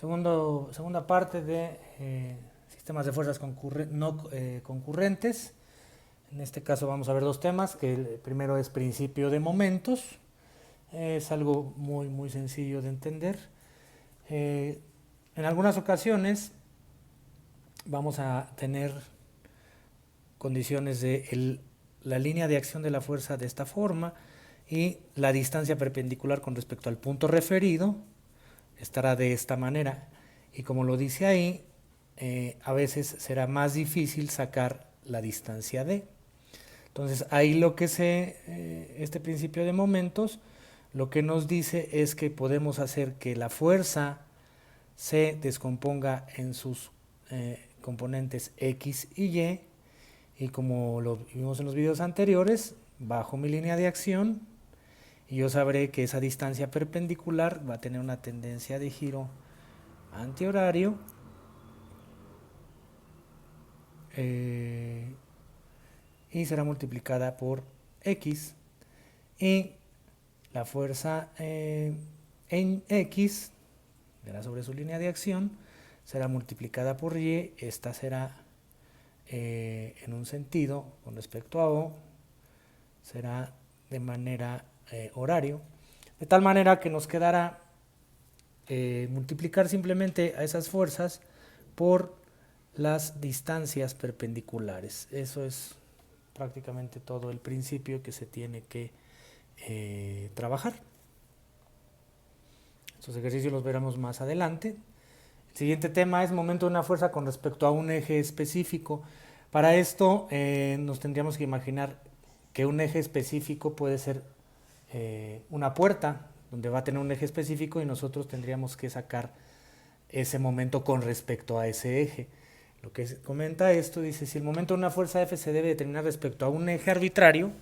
Segunda parte de sistemas de fuerzas concurrentes. En este caso vamos a ver dos temas, que el primero es principio de momentos. Es algo muy sencillo de entender. En algunas ocasiones vamos a tener condiciones de la línea de acción de la fuerza de esta forma y la distancia perpendicular con respecto al punto referido estará de esta manera, y como lo dice ahí, a veces será más difícil sacar la distancia d. Entonces ahí este principio de momentos lo que nos dice es que podemos hacer que la fuerza se descomponga en sus componentes x y como lo vimos en los videos anteriores, bajo mi línea de acción y yo sabré que esa distancia perpendicular va a tener una tendencia de giro antihorario y será multiplicada por x, y la fuerza en x sobre su línea de acción será multiplicada por y. Esta será en un sentido con respecto a o, será de manera horario, de tal manera que nos quedará multiplicar simplemente a esas fuerzas por las distancias perpendiculares. Eso es prácticamente todo el principio que se tiene que trabajar. Estos ejercicios los veremos más adelante. El siguiente tema es momento de una fuerza con respecto a un eje específico. Para esto nos tendríamos que imaginar que un eje específico puede ser una puerta donde va a tener un eje específico y nosotros tendríamos que sacar ese momento con respecto a ese eje. Lo que comenta esto dice, si el momento de una fuerza F se debe determinar respecto a un eje arbitrario,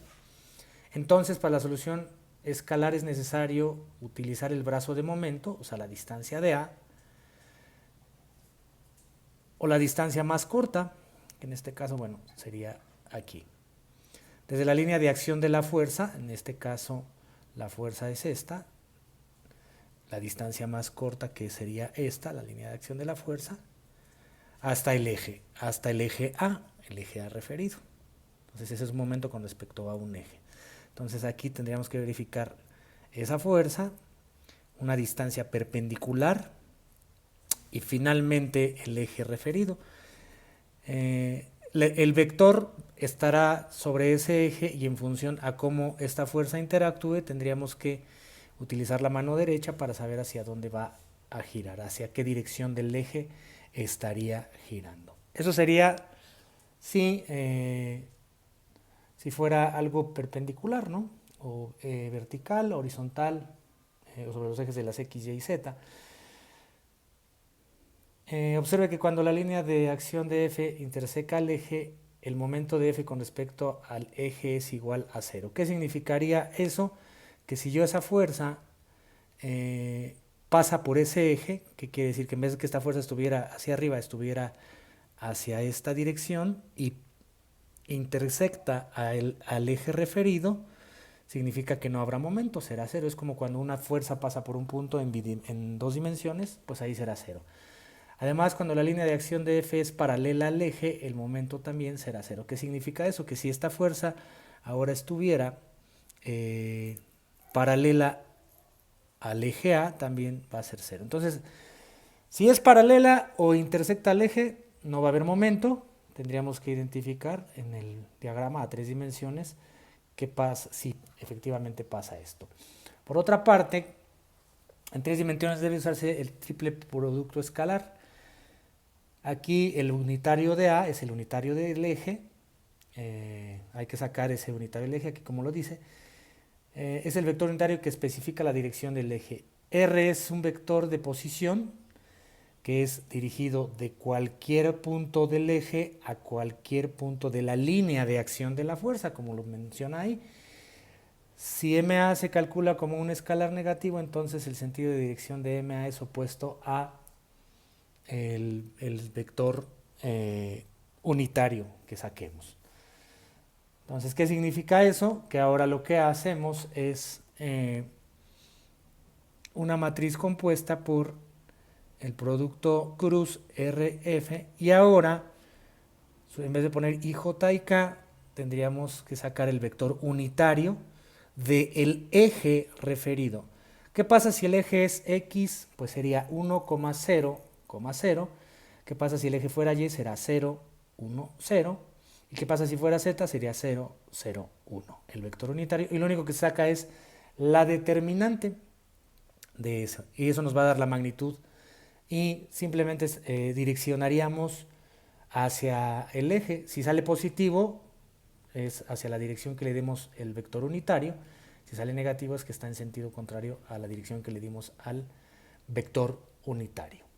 entonces para la solución escalar es necesario utilizar el brazo de momento, o sea la distancia de A, o la distancia más corta, que en este caso, bueno, sería aquí. Desde la línea de acción de la fuerza, en este caso la fuerza es esta, la distancia más corta que sería esta, la línea de acción de la fuerza, hasta el eje A, el eje A referido. Entonces ese es un momento con respecto a un eje. Entonces aquí tendríamos que verificar esa fuerza, una distancia perpendicular y finalmente el eje referido. El vector estará sobre ese eje y en función a cómo esta fuerza interactúe tendríamos que utilizar la mano derecha para saber hacia dónde va a girar, hacia qué dirección del eje estaría girando. Eso sería si fuera algo perpendicular, ¿no? O vertical, horizontal, o sobre los ejes de las X, Y y Z. Observe que cuando la línea de acción de F interseca el eje, el momento de F con respecto al eje es igual a 0. ¿Qué significaría eso? Que si yo esa fuerza pasa por ese eje, que quiere decir que en vez de que esta fuerza estuviera hacia arriba, estuviera hacia esta dirección y intersecta al eje referido, significa que no habrá momento, será 0. Es como cuando una fuerza pasa por un punto en dos dimensiones, pues ahí será 0. Además, cuando la línea de acción de F es paralela al eje, el momento también será 0. ¿Qué significa eso? Que si esta fuerza ahora estuviera paralela al eje A, también va a ser 0. Entonces, si es paralela o intersecta al eje, no va a haber momento. Tendríamos que identificar en el diagrama a 3 dimensiones qué pasa, si efectivamente pasa esto. Por otra parte, en 3 dimensiones debe usarse el triple producto escalar. Aquí el unitario de A es el unitario del eje, hay que sacar ese unitario del eje, aquí como lo dice, es el vector unitario que especifica la dirección del eje. R es un vector de posición que es dirigido de cualquier punto del eje a cualquier punto de la línea de acción de la fuerza, como lo menciona ahí. Si MA se calcula como un escalar negativo, entonces el sentido de dirección de MA es opuesto a el vector unitario que saquemos. Entonces, ¿qué significa eso? Que ahora lo que hacemos es una matriz compuesta por el producto cruz RF, y ahora en vez de poner IJ y K tendríamos que sacar el vector unitario del eje referido. ¿Qué pasa si el eje es X? Pues sería 1,0,0. ¿Qué pasa si el eje fuera Y? Será 0, 1, 0. ¿Y qué pasa si fuera Z? Sería 0, 0, 1. El vector unitario. Y lo único que saca es la determinante de eso. Y eso nos va a dar la magnitud. Y simplemente direccionaríamos hacia el eje. Si sale positivo, es hacia la dirección que le demos el vector unitario. Si sale negativo, es que está en sentido contrario a la dirección que le dimos al vector unitario.